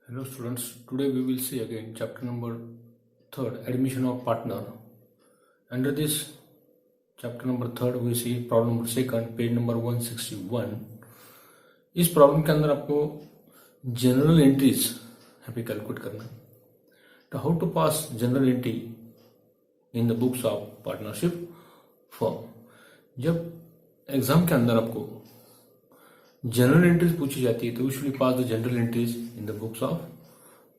Hello students, today we will see again chapter number 3rd, admission of partner. Under this chapter number 3rd we see problem number 2nd, page number 161. इस problem के अंदर आपको general entries यहाँ पे calculate करना है. तो how to pass general entry in the books of partnership form. जब एग्जाम के अंदर आपको जनरल एंट्रीज पूछी जाती है तो usually pass the general entries in the books of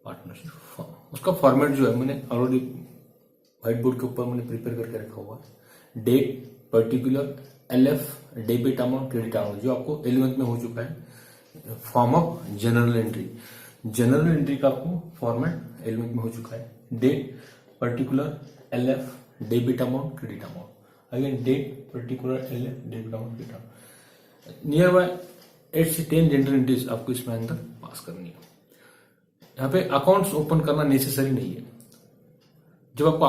partnership form. उसका फॉर्मेट जो है मैंने ऑलरेडी व्हाइट बोर्ड के ऊपर मैंने प्रिपेयर करके रखा हुआ है. Date, particular, LF, debit amount, credit amount जो आपको 11th में हो चुका है. Form of general entry, general entry का आपको फॉर्मेट 11th में हो चुका है. Date, particular, LF, debit amount, credit amount. Again date, particular, LF, debit amount, credit amount. Near by 8 से 10 जनरल एंट्रीज आपको इसमें अंदर पास करनी है. यहाँ पे अकाउंट्स ओपन करना नेसेसरी नहीं है. जब आपको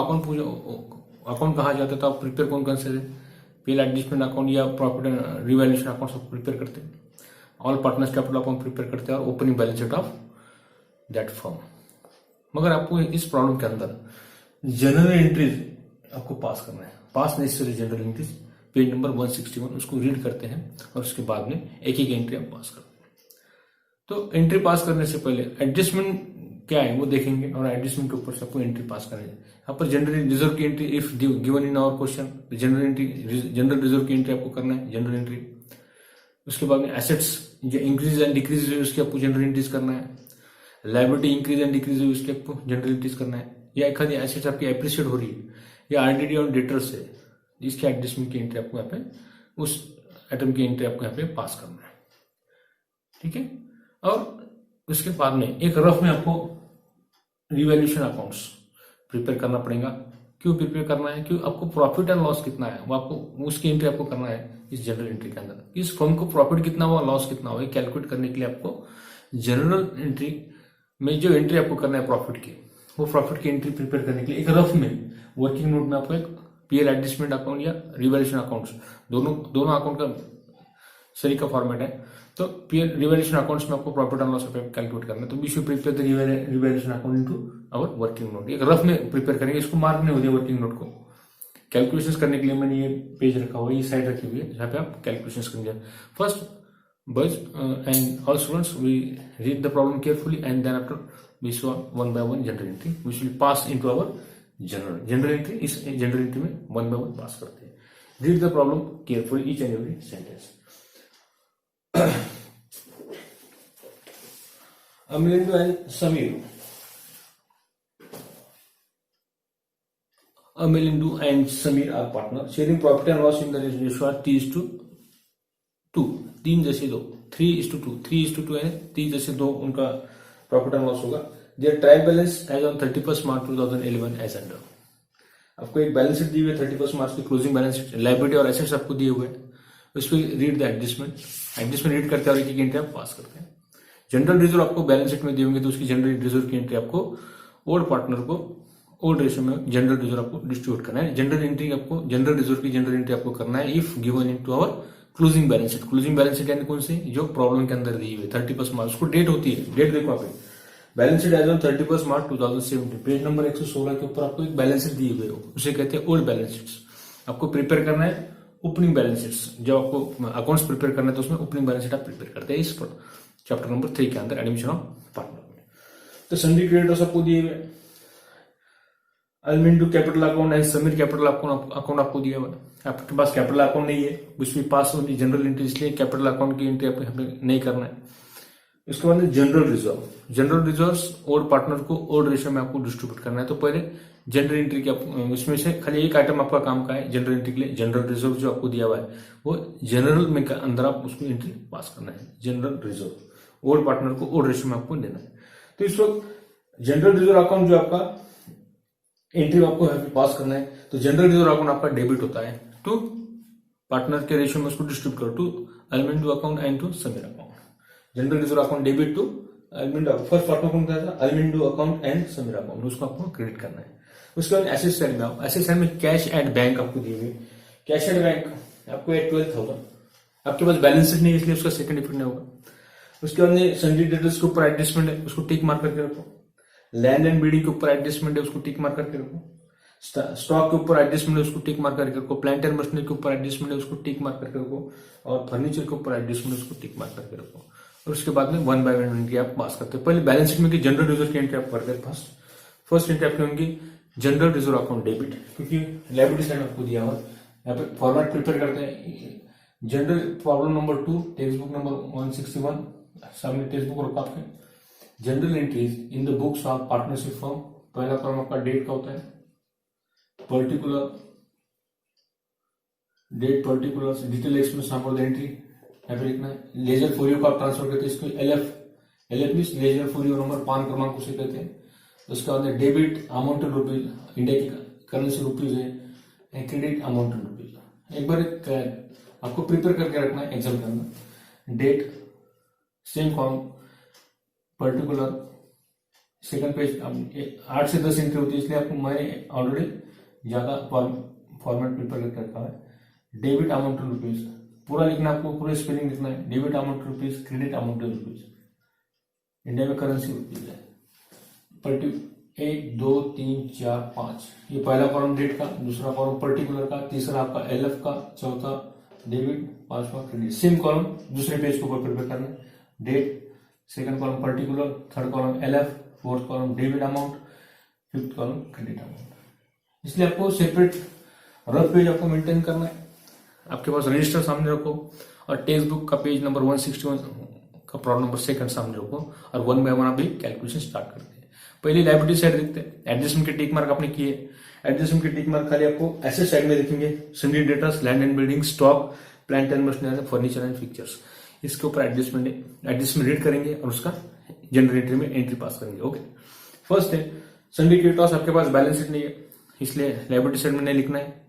अकाउंट कहा जाता है तो आप प्रिपेयर कौन से पीएल एडजस्टमेंट अकाउंट या प्रॉफिट रिवैल्यूएशन अकाउंट सब प्रिपेयर करते हैं. All partners capital account prepare करते हैं और opening balance sheet of that firm. मगर आपको इस प्रॉब्लम के अंदर जनरल एंट्रीज आपको पास करना है. पास necessary general entries, page number 161 उसको रीड करते हैं और उसके बाद में एक एक एंट्री आप पास करते हैं. तो एंट्री पास करने से पहले एडजस्टमेंट क्या है वो देखेंगे और एडजस्टमेंट के ऊपर से आपको एंट्री पास करनी है. यहाँ पर जनरल रिजर्व की entry if given in our question general reserve की एंट्री आपको करना है, जनरल एंट्री. उसके बाद में एसेट्स जो इंक्रीज एंड डिक्रीज हुई उसकी आपको जनरल एंट्रीज करना है. लायबिलिटी इंक्रीज एंड डिक्रीज हुई उसकी आपको जनरल एंट्रीज करना है. या एक एसेट्स आपकी एप्रिशिएट हो रही है या आरडीडी और डेटर्स है, इसके एडजस्टमेंट की एंट्री आपको यहाँ पे उस आइटम की एंट्री आपको यहाँ पे पास करना है. ठीक है. और उसके बाद में एक रफ में आपको रिवैल्यूएशन अकाउंट्स प्रिपेयर करना पड़ेगा. क्यों प्रिपेयर करना है? क्यों आपको प्रॉफिट एंड लॉस कितना है वो आपको उसकी एंट्री आपको करना है इस जनरल एंट्री के अंदर. इस फर्म को प्रॉफिट कितना हुआ, लॉस कितना हुआ, कैलकुलेट करने के लिए आपको जनरल एंट्री में जो एंट्री आपको करना है प्रॉफिट की, वो प्रॉफिट की एंट्री प्रिपेयर करने के लिए एक रफ में वर्किंग नोट में आपको एक पीएल एडजस्टमेंट अकाउंट या रिवैल्यूएशन अकाउंट्स दोनों अकाउंट का सही का फॉर्मेट है. तो पीएल रिवैल्यूएशन अकाउंट्स में आपको प्रॉफिट एंड लॉस कैलकुलेट करना है. तो we should prepare the revaluation account into our working note. एक रफ में प्रिपेयर करेंगे, इसको मार्क नहीं होती वर्किंग नोट को. कैलकुलेशंस करने के लिए मैंने ये पेज रखा हुआ है, ये साइड रखी हुई है जहाँ पे आप कैलकुलेशंस करेंगे. First boys and all students we read the problem carefully and then after we saw one by one general entry we should pass into our general entry. इस जनरल एंट्री में one by one pass करते हैं. Read the problem carefully each and every sentence. Amelindu and Samir. Amelindu and Samir are partners. Sharing profit and loss in the ratio are 3:2. 3:2. 3:2. 3:2 है. 3:2 उनका profit and loss होगा. Their trial balance as on 31 March 2011 as under. आपको एक balance sheet दी हुई है 31 मार्च की closing balance sheet. Liability और assets आपको दिए हुए हैं. उस पर रीड द एडजस्टमेंट रीड करते हैं और एक एंट्री आप पास करते हैं. जनरल रिजर्व आपको बैलेंस शीट में दिए होंगे तो उसकी जनरल रिजर्व की एंट्री आपको ओल्ड पार्टनर को ओल्ड रेशियो में जनरल रिजर्व आपको डिस्ट्रीब्यूट करना है. जनरल एंट्री आपको जनरल रिजर्व की जनरल एंट्री आपको करना है if given into our closing balance sheet. Closing balance sheet यानी कौन सी जो प्रॉब्लम के अंदर दी हुई 31 मार्च. उसको डेट होती है, डेट देखो आप. Balance sheet as on 31 March 2017 page number 116 के ऊपर आपको एक बैलेंस शीट दी हुई है, उसे कहते हैं ओल्ड बैलेंस शीट्स. आपको प्रिपेयर करना है ओपनिंग बैलेंस शीट्स. जब आपको अकाउंट्स प्रिपेयर करना है तो उसमें ओपनिंग बैलेंस शीट आप प्रिपेयर करते हैं इस चैप्टर नंबर 3 के अंदर एडमिशन ऑफ पार्टनर में. तो सन्डी क्रेडिटर्स आपको दिए हुए, Almindu capital account and Sameer capital account आपको दिया हुआ. आपके पास कैपिटल अकाउंट नहीं है, उसमें पास होनी जनरल एंट्री, इसलिए कैपिटल अकाउंट की एंट्री आपको नहीं करना है. इसके बाद जनरल रिजर्व ओल्ड पार्टनर को ओल्ड रेशियो में आपको डिस्ट्रीब्यूट करना है. तो पहले जनरल एंट्री के उसमें से खाली एक आइटम आपका काम का है जनरल एंट्री के लिए. जनरल रिजर्व जो आपको दिया हुआ है वो जनरल में अंदर आप उसको एंट्री पास करना है. जनरल रिजर्व ओल्ड पार्टनर को ओल्ड रेशियो में आपको देना है. तो इस वक्त जनरल रिजर्व अकाउंट जो आपका एंट्री आपको पास करना है. तो जनरल रिजर्व अकाउंट आपका डेबिट होता है टू पार्टनर के रेशियो में उसको डिस्ट्रीब्यूट करो to Almindu account and to Sameer account. General reserve account debit to Almindu. First partner कौन था? Almindu account and Sameer account. उसको आपको क्रेडिट करना है. उसके बाद एसेट साइड में आओ. एसेट साइड में कैश एट बैंक आपको दिए हुए. कैश एट बैंक आपको 12,000. आपके पास बैलेंस शीट नहीं है इसलिए उसका सेकंड इफेक्ट नहीं होगा. उसके बाद सन्डी डेटर्स के ऊपर एडजस्टमेंट है, उसको टिक मार करके रखो। लैंड एंड बिल्डिंग के ऊपर एडजस्टमेंट है, उसको टिक मार करके रखो। स्टॉक के ऊपर एडजस्टमेंट है, उसको टिक मार करके रखो। प्लांट एंड मशीनरी के ऊपर एडजस्टमेंट है, उसको टिक मार करके रखो। और फर्नीचर के ऊपर एडजस्टमेंट है, उसको टिक मार करके रखो। और उसके बाद में 1 बाय 1 एंट्री आप पास करते हो। पहले बैलेंस शीट में जनरल रिजर्व की एंट्री आप करते हैं। फर्स्ट एंट्री आपकी होंगी जनरल रिजर्व अकाउंट डेबिट, क्योंकि लायबिलिटी साइड आपको दिया हुआ। यहाँ पे फॉर्मेट प्रिपेयर करते हैं। General problem number 2, text book number 161, सामने टेक्स्ट बुक रखा आपके। General entries in the books of partnership firm, पहला कॉलम आपका डेट का होता है। Particular date, particular detail explanation for the entry यहाँ पे लिखना है। लेजर फोलियो को आप ट्रांसफर करते हैं, इसको LF means ledger folio number, पान क्रमांक उसे कहते हैं। उसके बाद debit amount in rupees, India की करेंसी रुपीज है। क्रेडिट अमाउंट इन रुपीज, एक बार आपको प्रिपेयर करके रखना है एग्जाम के अंदर। Date same column, particular second page 8 से 10 एंट्री होती है, इसलिए आपको मैंने ऑलरेडी ज्यादा फॉर्मेट प्रिपेयर करके रखा है। डेबिट अमाउंट इन रुपीज पूरा लिखना, आपको पूरा स्पेलिंग लिखना है। Debit amount in rupees, credit amount in rupees, India में करेंसी रुपीज है। 1 2 3 4 5, ये पहला कॉलम डेट का, दूसरा कॉलम पर्टिकुलर का, तीसरा आपका एलएफ का, चौथा डेबिट, पांचवा क्रेडिट। सेम कॉलम दूसरे पेज के ऊपर प्रिपेयर करना है। Date, second column particular, third column LF, fourth column debit amount, fifth column credit amount. इसलिए आपको सेपरेट रफ पेज आपको मेंटेन करना है। आपके पास रजिस्टर सामने रखो और टेक्स्ट बुक का पेज नंबर 161 का प्रॉब्लम नंबर 2 सामने रखो और 1 बाय 1 अभी कैलकुलेशन स्टार्ट करते हैं। पहले लायबिलिटी साइड देखते हैं। एडजस्टमेंट के टिक मार्क आपने किए। एडजस्टमेंट के टिक मार्क खाली आपको एसेट साइड में दिखेंगे। सन्डी debtors, land and building, stock, plant and machinery, furniture and fixtures, इसके ऊपर एडजस्टमेंट है। एडजस्टमेंट रीड करेंगे और उसका जनरल एंट्री में एंट्री पास करेंगे। ओके, फर्स्ट है सन्डी क्रेडिटर्स, आपके पास बैलेंस शीट नहीं है, इसलिए लायबिलिटी साइड में नहीं लिखना है।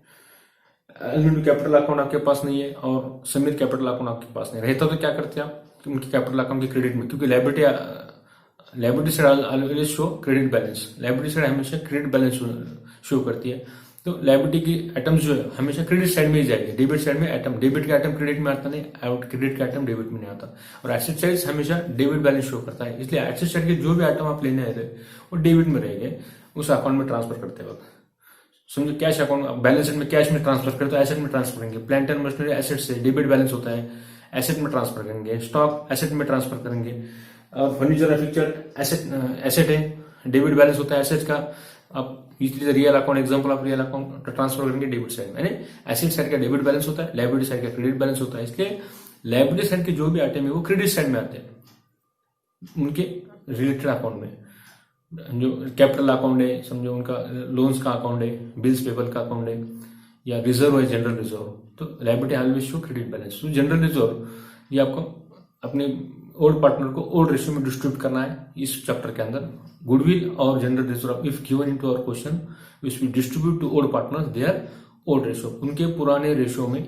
एलएनडी कैपिटल अकाउंट आपके पास नहीं है और समीर कैपिटल अकाउंट आपके पास नहीं रहता, तो क्या करते हैं आप, उनके कैपिटल अकाउंट के क्रेडिट में, क्योंकि liability side always show credit balance, liability side हमेशा क्रेडिट बैलेंस शो करती है। तो लायबिलिटी की आइटम्स जो है हमेशा क्रेडिट साइड में ही जाएगी। डेबिट साइड में आइटम, डेबिट का आइटम क्रेडिट में आता नहीं, क्रेडिट का आइटम डेबिट में नहीं आता। और एसेट साइड हमेशा डेबिट बैलेंस शो करता है, इसलिए एसेट साइड के जो भी आइटम आप लेने रहे वो डेबिट में रहेंगे उस अकाउंट में ट्रांसफर करते वक्त। समझो कैश अकाउंट, बैलेंस शीट में कैश में ट्रांसफर करें तो एसेट में ट्रांसफर करेंगे। प्लांट एंड मशीनरी एसेट से डेबिट बैलेंस होता है, एसेट में ट्रांसफर करेंगे। स्टॉक एसेट में ट्रांसफर करेंगे। और फर्नीचर एंड फिक्चर एसेट है, डेबिट बैलेंस होता है एसेट का। अब रियल अकाउंट, एग्जांपल आप रियल अकाउंट ट्रांसफर करेंगे डेबिट साइड में, यानी एसेट साइड का डेबिट बैलेंस होता है, लायबिलिटी साइड का क्रेडिट बैलेंस होता है। इसलिए लायबिलिटी साइड के जो भी आइटम है वो क्रेडिट साइड में आते हैं उनके रिलेटेड अकाउंट में। जो कैपिटल अकाउंट है, समझो उनका लोन्स का अकाउंट है, बिल्स पेबल का अकाउंट है, या रिजर्व है जनरल रिजर्व, तो liability always show credit balance. तो जनरल रिजर्व ये आपको अपने ओल्ड पार्टनर को ओल्ड रेशियो में डिस्ट्रीब्यूट करना है इस चैप्टर के अंदर। गुडविल और general reserve if given into our question which we distribute to old partners their old ratio, उनके पुराने रेशियो में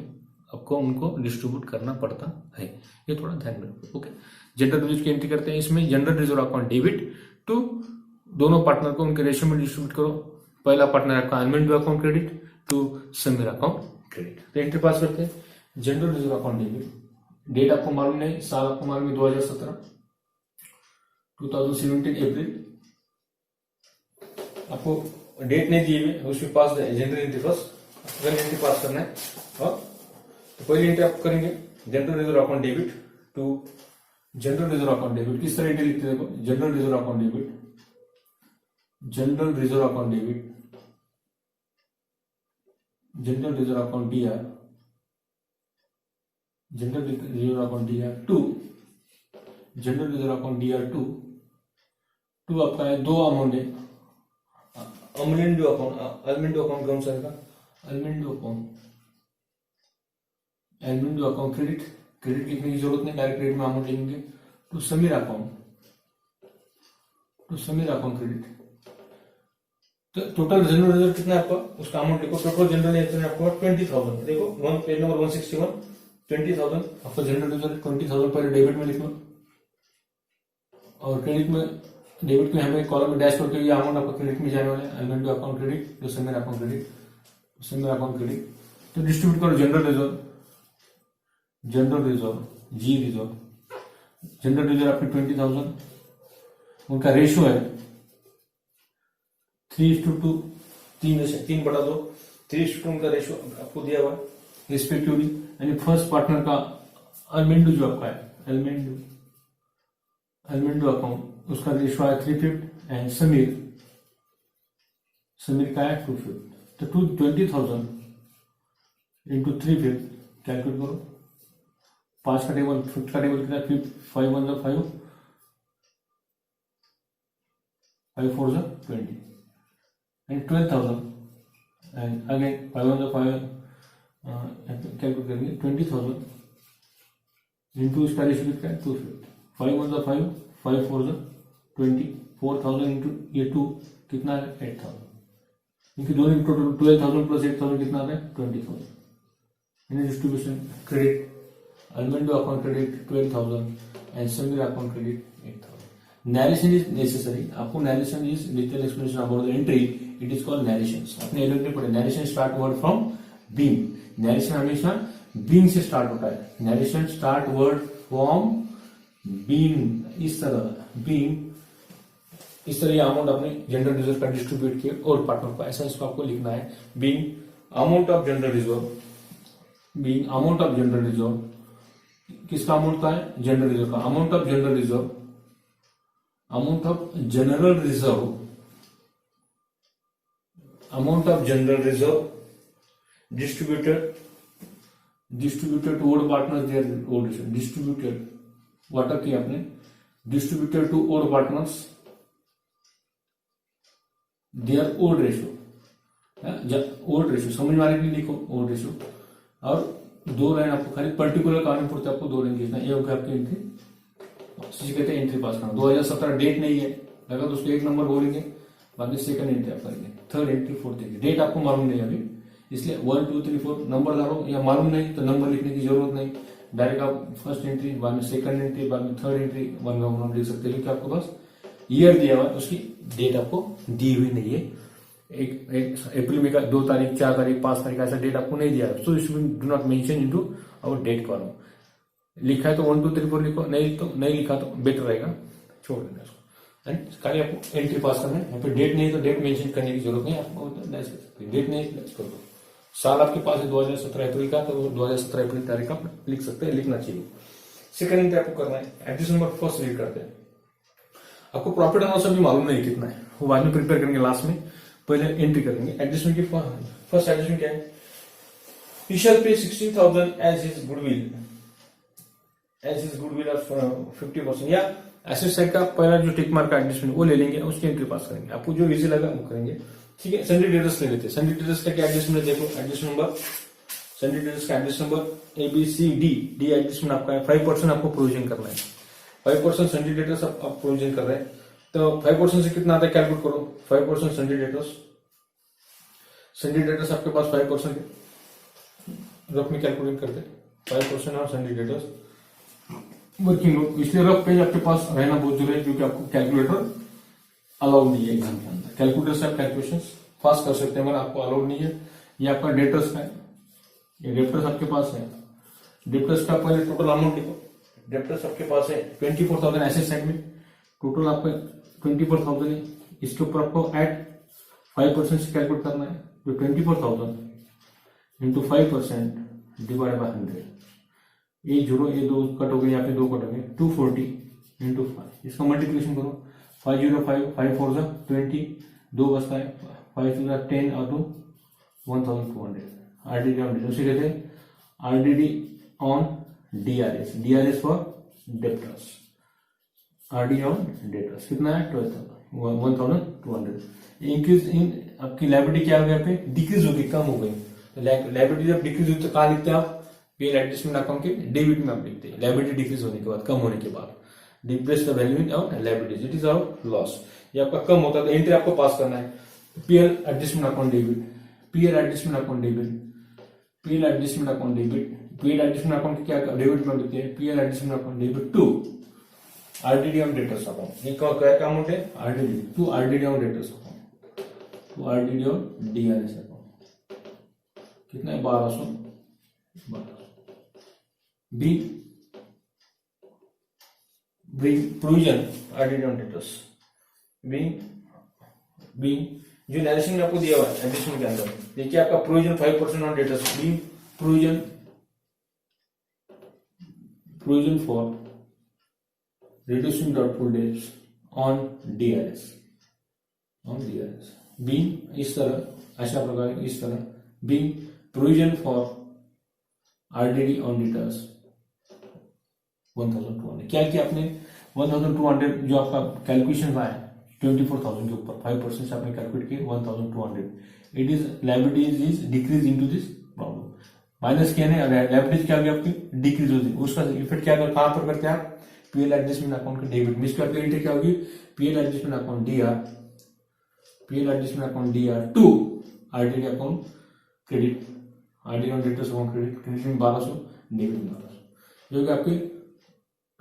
आपको उनको डिस्ट्रीब्यूट करना पड़ता है, ये थोड़ा ध्यान में रखो। ओके, जनरल रिजर्व की एंट्री करते हैं। इसमें general reserve account debit to दोनों पार्टनर को उनके रेशियो में डिस्ट्रीब्यूट करो। पहला पार्टनर आपका अनविंड account credit to Sameer account credit, तो एंट्री पास करते हैं। General reserve account debit, date आपको मालूम नहीं, साल आपको मालूम है 2017 2017 अप्रैल, आपको डेट नहीं दिए हुए, उसमें pass general entry first entry pass करना है। और तो पहली एंट्री आप करेंगे general reserve account debit to general reserve account debit. किस तरह एंट्री लिखते हैं देखो, general reserve account debit, general reserve account debit, general reserve account DR, general reserve account DR to general reserve account DR to आपका है दो amount है। अमलिंडो account कौन सा है, अल्मिंडो अकाउंट क्रेडिट लिखने की जरूरत नहीं, डायरेक्ट क्रेडिट में अमाउंट लिखेंगे। टू समीर अकाउंट क्रेडिट, तो टोटल जनरल रिजर्व कितना है आपका, उसका अमाउंट लिखो। टोटल जनरल रिजर्व आपको 20,000, देखो पेज नंबर 161 20,000 आपका जनरल रिजर्व 20,000 पहले डेबिट में लिख लो और क्रेडिट में, डेबिट में हमें कॉलम में डैश करके ये अमाउंट आपका क्रेडिट में जाने वाला है। Almindo account credit to Sameer account credit, तो डिस्ट्रीब्यूट करो general reserve G reserve general reserve आपके 20,000, उनका रेशियो है 3:2, 3/2, 3:2 उनका रेशियो आपको दिया हुआ रिस्पेक्टिवली। यानी फर्स्ट पार्टनर का अल्मेंडू जो आपका है, अल्मेंडू अकाउंट, उसका रेशियो है 3/5 एंड समीर का है 2/5। तो 20,000 इंटू 3/5 कैलकुलेट करो, 5 का टेबल, 5 का टेबल कितना है, 5 1 5, 5 4 20 एंड 12,000 एंड अगेन 5 1 5 कैलकुलेट करेंगे 20,000 इंटू इसका रेशियो कितना है 2/5, 5 1 5, 5 4 20, 4,000 इंटू ये 2 कितना है 8,000, इनकी दोनों टोटल 12,000 प्लस 8,000 कितना आता है 20,000। यानी distribution credit, Almendo account credit 12,000 and Sameer account credit 8,000। Narration is necessary, आपको narration is detail explanation about the entry, it is called narration. अपने एलिमेंट पढ़े, narration start word from being, narration हमेशा बीइंग से start होता है, narration start word from being, इस तरह being, इस तरह ये अमाउंट अपने जनरल रिजर्व का डिस्ट्रीब्यूट किया और पार्टनर को, ऐसा इसको आपको लिखना है। Being amount of general reserve, being amount of general reserve, किसका अमाउंट का है जनरल रिजर्व का, amount of general reserve, amount of general reserve, amount of general reserve distributed to old partners their old ratio, distributed water की आपने distributed to old partners their old ratio, old ratio समझ में आने के लिए लिखो old ratio, और 2 line आपको खाली पर्टिकुलर कारण पड़ते आपको 2 लाइन लिखना, ये होगा आपकी एंट्री, जिसे कहते हैं एंट्री पास करना। 2017 डेट नहीं है, लगा तो उसको 1 नंबर बोलेंगे, बाद में सेकंड एंट्री आप करेंगे, third entry, fourth entry. Date आपको मालूम नहीं अभी, इसलिए 1 2 3 4 नंबर डालो, या मालूम नहीं तो नंबर लिखने की जरूरत नहीं, डायरेक्ट आप फर्स्ट एंट्री, बाद में सेकंड एंट्री, बाद में थर्ड एंट्री 1 1 लिख सकते हैं, क्योंकि आपको बस ईयर दिया हुआ है, उसकी डेट आपको दी हुई नहीं है। एक अप्रैल में का 2 तारीख, 4 तारीख, 5 तारीख ऐसा डेट आपको नहीं दिया है, so it do not mention into our date column. लिखा है तो 1 2 3 4 लिखो, नहीं लिखा तो बेटर रहेगा, छोड़ देना उसको। एंड खाली आपको एंट्री पास करना है, यहाँ पे डेट नहीं है तो डेट मेंशन करने की जरूरत नहीं, आपको डेट नहीं है कर दो। साल आपके पास है 2017 अप्रैल का, तो 2017 अप्रैल तारीख आप लिख सकते हैं, लिखना चाहिए। सेकंड एंट्री आपको करना है, एड्रेस नंबर फर्स्ट रीड करते हैं। आपको प्रॉफिट एंड लॉस अभी मालूम नहीं कितना है, वो बाद में प्रिपेयर करेंगे, लास्ट में पहले एंट्री करेंगे। एडजस्टमेंट की फर्स्ट एडजस्टमेंट क्या है, he shall pay 16,000 as his goodwill of 50%, या एसेट साइड का पहला जो टिक मार्क का एडजस्टमेंट वो ले लेंगे, उसकी एंट्री पास करेंगे, आपको जो इजी लगा वो करेंगे। ठीक है, सन्डी डेटर्स ले लेते हैं। सन्डी डेटर्स का क्या एडजस्टमेंट देखो, एडजस्टमेंट नंबर, सन्डी डेटर्स का adjustment number ABCD, D adjustment आपका है, 5% आपको प्रोविजन करना है, 5% सन्डी डेटर्स आप प्रोविजन कर रहे हैं, तो 5% से कितना आता है कैलकुलेट करो, 5% सन्डी डेटर्स आपके पास 5% रफ में कैलकुलेट करते 5% और सन्डी डेटर्स वर्किंग नोट, इसलिए रफ पेज आपके पास रहना बहुत जरूरी है, क्योंकि आपको कैलकुलेटर अलाउड नहीं है एग्जाम के अंदर। कैलकुलेटर से आप कैलकुलेशन फास्ट कर सकते हैं, मगर आपको अलाउड नहीं है। ये आपका डेटर्स का है, ये डेप्टर्स आपके पास है, डेप्टर्स का पहले टोटल अमाउंट लिखो, डेप्टर्स आपके पास है 24,000 एसेट साइड में, टोटल आपका 24,000 है, इसके ऊपर आपको ऐड 5% से कैलकुलेट करना है, जो 24,000 इंटू 5% डिवाइड बाय 100, ये 0 ये 2 कट हो गए, यहाँ पे 2 कट हो गए, 240 इंटू 5, इसका मल्टीप्लिकेशन करो, 505 5 4 20, 2 बचता है, 5 2 10 और 2 1,200। RDD ऑन डेटर्स, उसे कहते हैं RDD on DRS, DRS for debtors, RD on debtors कितना है 1,200। इंक्रीज इन आपकी लाइबिलिटी क्या हो गया, यहाँ पे डिक्रीज होगी, कम हो गई। लाइबिलिटी जब डिक्रीज होती है तो कहाँ लिखते हैं आप, पीएल एडजस्टमेंट अकाउंट के डेबिट में आप लिखते हैं, लाइबिलिटी डिक्रीज होने के बाद, कम होने के बाद, depress the value of liabilities, it is our loss, ये आपका कम होता है, तो एंट्री आपको पास करना है। PL adjustment account debit, PL adjustment account debit, PL adjustment account debit, PL adjustment account क्या डेबिट में लिखते हैं, PL adjustment account debit to RDD on debtors account, ये क्या अमाउंट है RDD to RDD on debtors account, to RDD on DRS account, कितना है 1200। B provision RDD on debtors being जो नरेशन में आपको दिया हुआ है एडिशन के अंदर, देखिए आपका provision 5% on debtors being provision for reducing doubtful debts on DRS being इस तरह, अशा प्रकारे इस तरह being provision for RDD on debtors 1200 क्या किया आपने 1200 जो आपका कैलकुलेशन हुआ है 24,000 के ऊपर 5% से आपने कैलकुलेट किया 1,200 it is liabilities is decrease into this problem minus किया नहीं, लाइबिलिटीज क्या होगी आपकी डिक्रीज होगी, उसका इफेक्ट क्या कहां पर करते हैं आप पीएल एडजस्टमेंट अकाउंट के डेबिट मिस करके एंट्री क्या होगी PL adjustment account DR to RDD account credit RDD on debtors account credit में 1200 डेबिट में 1200 जो कि आपकी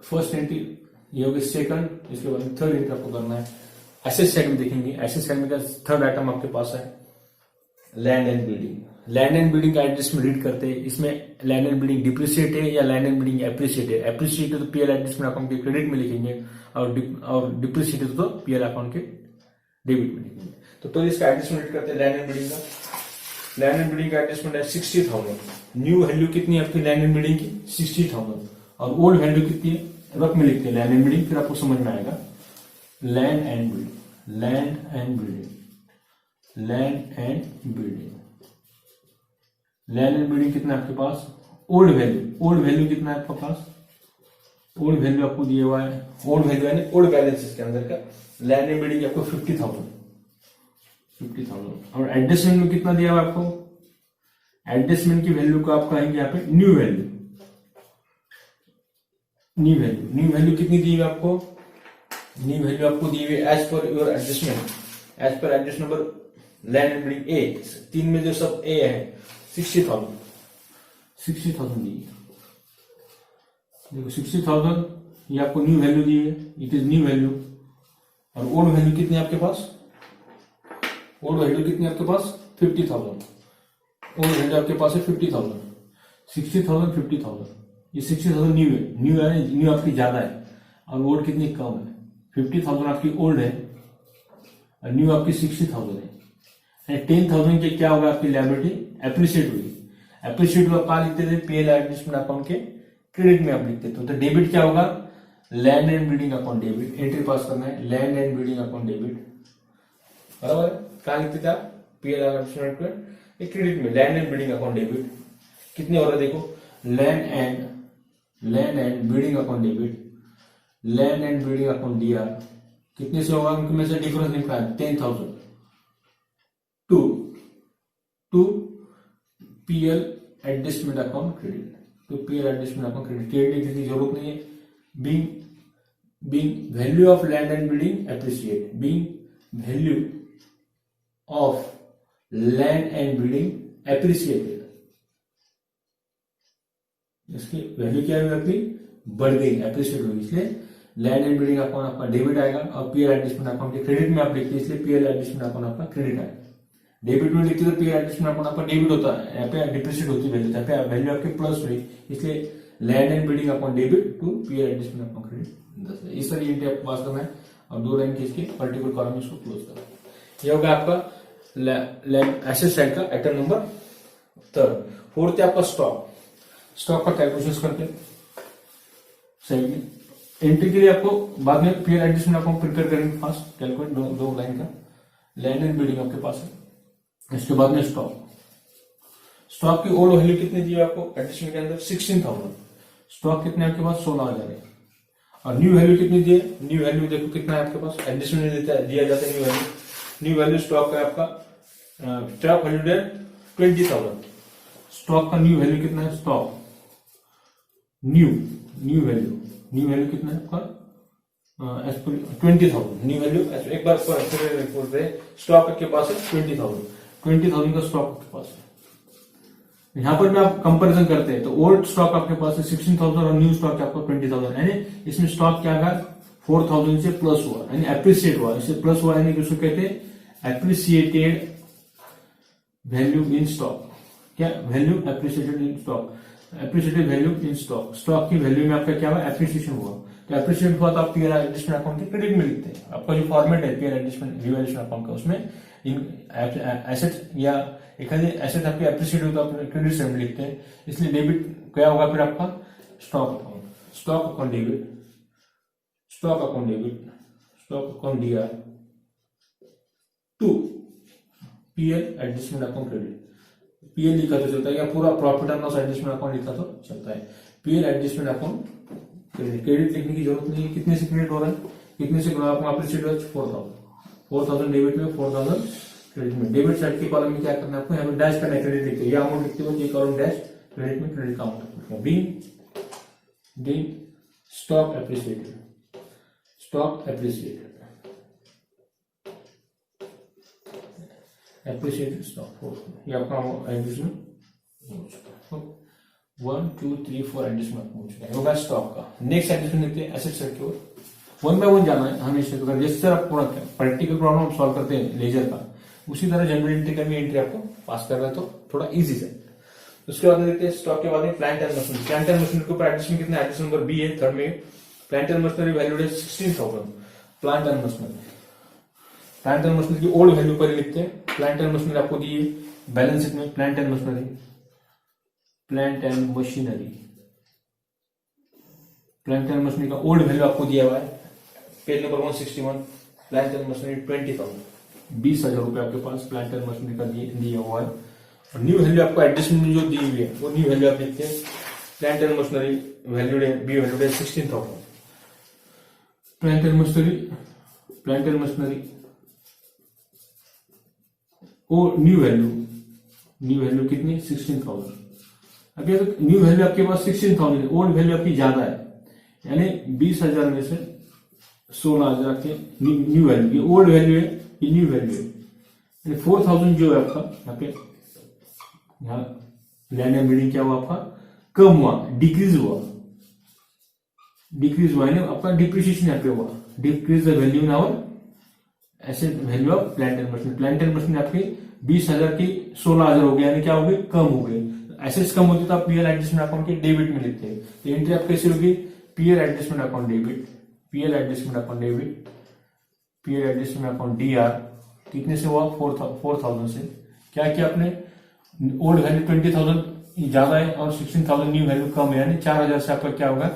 फर्स्ट एंट्री ये होगी सेकंड, इसके बाद थर्ड एंट्री आपको करना है। एसेट साइड में देखेंगे, एसेट साइड में थर्ड आइटम आपके पास है लैंड एंड बिल्डिंग का एडजस्टमेंट रीड करते हैं, इसमें लैंड एंड बिल्डिंग डिप्रिशिएट है या लैंड एंड बिल्डिंग एप्रिशिएट है तो पीएल एडजस्टमेंट अकाउंट के क्रेडिट में लिखेंगे और डिप्रिशिएट है तो पीएल अकाउंट के डेबिट में लिखेंगे। तो पहले इसका एडजस्टमेंट रीड करते हैं लैंड एंड बिल्डिंग का एडजस्टमेंट है 60,000। न्यू वैल्यू कितनी है आपकी लैंड एंड बिल्डिंग की 60,000 और ओल्ड वैल्यू कितनी है रफ में लिखते हैं लैंड एंड बिल्डिंग, फिर आपको समझ में आएगा लैंड एंड बिल्डिंग कितना आपके पास ओल्ड वैल्यू कितना है आपके पास ओल्ड वैल्यू आपको दिया हुआ है ओल्ड वैल्यू यानी ओल्ड बैलेंस इसके अंदर का लैंड एंड बिल्डिंग आपको 50,000 और एडजस्टमेंट में कितना दिया हुआ आपको एडजस्टमेंट की वैल्यू को आप कहेंगे यहाँ पे न्यू वैल्यू कितनी दी हुई आपको न्यू वैल्यू आपको दी हुई as per your adjust number land and building A 3 में जो सब ए है 60,000 दी देखो 60,000 ये आपको न्यू वैल्यू दी है इट इज न्यू वैल्यू और ओल्ड वैल्यू कितनी है आपके पास 50,000 ओल्ड वैल्यू आपके पास है 50,000 50,000 ये 60,000 न्यू आपकी ज्यादा है और ओल्ड कितनी कम है 50,000 आपकी ओल्ड है और न्यू आपकी 60,000 है 10,000 के क्या होगा आपकी लायबिलिटी एप्रिशिएट हुआ कहा लिखते थे पीएल एडजस्टमेंट अकाउंट के क्रेडिट में आप लिखते थे तो डेबिट क्या होगा land and building account debit entry pass करना है land and building account debit बराबर कहा लिखते थे पीएल एडजस्टमेंट क्रेडिट में land and building account debit कितने हो रहा है देखो land and building account debit land and building account DR कितने से होगा उनमें से डिफरेंस निकाल 10,000 to PL adjustment account credit credit की जरूरत नहीं है being value of land and building appreciate being value of land and building appreciated इसकी वैल्यू क्या है आपकी बढ़ गई एप्रिशिएट हुई इसलिए लैंड एंड बिल्डिंग अकाउंट आपका डेबिट आएगा और पीएल एडजस्टमेंट अकाउंट के क्रेडिट में आप लिखते हैं इसलिए पीएल एडजस्टमेंट अकाउंट आपका क्रेडिट आएगा डेबिट में लिखते तो पीएल एडजस्टमेंट अकाउंट आपका डेबिट होता है यहाँ पे डिप्रिशिएट होती वैल्यू यहाँ पे वैल्यू आपकी प्लस हुई इसलिए land and building account debit to PL adjustment account credit इस तरह एंट्री आपको पास करना है और 2 लाइन की इसके पर्टिकुलर कॉलम इसको क्लोज करना है यह होगा आपका एसेट साइड का आइटम नंबर 3 4th आपका स्टॉक का कैलकुलेशन करते हैं सही में एंट्री के लिए आपको बाद में पीएल एडजस्टमेंट अकाउंट प्रिपेयर करेंगे फास्ट कैलकुलेट 2 लाइन का लैंड एंड बिल्डिंग आपके पास है इसके बाद में स्टॉक की ओल्ड वैल्यू कितनी दी है आपको एडजस्टमेंट के अंदर 16,000 स्टॉक कितने आपके पास 16,000 है और न्यू वैल्यू कितनी दी है न्यू वैल्यू देखो कितना है आपके पास एडजस्टमेंट दिया जाता है न्यू वैल्यू स्टॉक का आपका स्टॉक वैल्यू 20,000 स्टॉक का न्यू वैल्यू कितना है स्टॉक न्यू वैल्यू कितना है आपका 20,000 न्यू वैल्यू एक बार बोल रहे स्टॉक के पास है 20,000 का स्टॉक आपके पास है यहां पर भी आप कंपैरिजन करते हैं तो ओल्ड स्टॉक आपके पास है 16,000 और न्यू स्टॉक आपका 20,000 यानी इसमें स्टॉक क्या होगा 4,000 से प्लस हुआ यानी एप्रिशिएट हुआ इससे प्लस हुआ यानी उसको कहते हैं एप्रिशिएटेड वैल्यू इन स्टॉक क्या value appreciated in stock appreciated value in stock की वैल्यू में आपका क्या हुआ एप्रिसिएशन हुआ तो एप्रिशिएट हुआ तो आप पीएल एडजस्टमेंट अकाउंट के क्रेडिट में लिखते हैं। आपका जो फॉर्मेट है पीएल एडजस्टमेंट रिवैल्यूएशन अकाउंट का, उसमें एसेट या एखादी एसेट आपकी एप्रिशिएट हुई तो आप क्रेडिट साइड में लिखते हैं, इसलिए डेबिट क्या होगा फिर आपका stock account, stock account debit, stock account debit, stock account DR to PL adjustment account credit. PL लिखा तो चलता है या पूरा profit and loss adjustment account लिखा तो चलता है। PL adjustment account credit, credit लिखने की जरूरत नहीं है। कितने से क्रेडिट हो रहा है, कितने से अप्रिशिएट हो रहा है, 4000 डेबिट में 4000 क्रेडिट में। डेबिट साइड के कॉलम में क्या करना है आपको, यहाँ पे डैश करना है, क्रेडिट लिखते हैं, ये अमाउंट लिखते हो, ये कॉलम डैश, क्रेडिट में क्रेडिट का amount. Being stock appreciated, stock appreciated, appreciated stock, ये आपका एडजस्टमेंट 1 2 3 4 एडजस्टमेंट हो चुका है, होगा स्टॉक का। नेक्स्ट एडजस्टमेंट देखते हैं एसेट साइड की ओर। 1 बाय 1 जाना है हमेशा, तो जैसे आप पूरा प्रैक्टिकल प्रॉब्लम सॉल्व करते हैं लेजर का, उसी तरह जनरल एंट्री का भी एंट्री आपको पास कर रहा है, तो थोड़ा इजी है। उसके बाद देखते हैं स्टॉक के बाद में plant and machinery. Plant and machinery के ऊपर एडजस्टमेंट कितना, एडजस्टमेंट नंबर बी है थर्ड में। प्लांट एंड मशीनरी वैल्यूड है 16000। Plant and machinery, plant and machinery की ओल्ड वैल्यू पर लिखते हैं। प्लांट एंड मशीनरी आपको दी है बैलेंस शीट में, plant and machinery, plant and machinery, plant and machinery का ओल्ड वैल्यू आपको दिया हुआ है page number 161। Plant and machinery 20,000, 20,000 रुपए आपके पास प्लांट एंड मशीनरी का दिया हुआ है। और न्यू वैल्यू आपको एडजस्टमेंट में जो दी हुई है वो न्यू वैल्यू आप देखते हैं। प्लांट एंड मशीनरी वैल्यूड है बी वैल्यूड है 16,000। Plant and machinery, plant and machinery और न्यू वैल्यू कितनी, 16,000। अभी न्यू वैल्यू आपके पास 16,000, ओल्ड वैल्यू आपकी ज्यादा है, यानी 20,000 में से 16,000 के न्यू वैल्यू, ये ओल्ड वैल्यू है, ये न्यू वैल्यू है, यानी 4,000 जो है आपका यहाँ पे, यहाँ लैंड एंड बिल्डिंग क्या हुआ आपका, कम हुआ, डिक्रीज हुआ, यानी आपका डिप्रिसिएशन यहाँ पे हुआ, decrease the value in our asset value of plant and machinery. Plant and machinery आपकी 20,000 की 16,000 हो गया, यानी क्या हो गई, कम हो गई। एसेट्स कम होती तो आप पीएल एडजस्टमेंट अकाउंट के डेबिट में लिखते हैं, तो एंट्री आप कैसे होगी, PL adjustment account debit, PL adjustment account debit, PL adjustment account DR, कितने से हुआ, 4,000 से। क्या किया आपने, ओल्ड वैल्यू 20,000 ज्यादा है और 16,000 न्यू वैल्यू कम है, यानी 4,000 से आपका क्या होगा,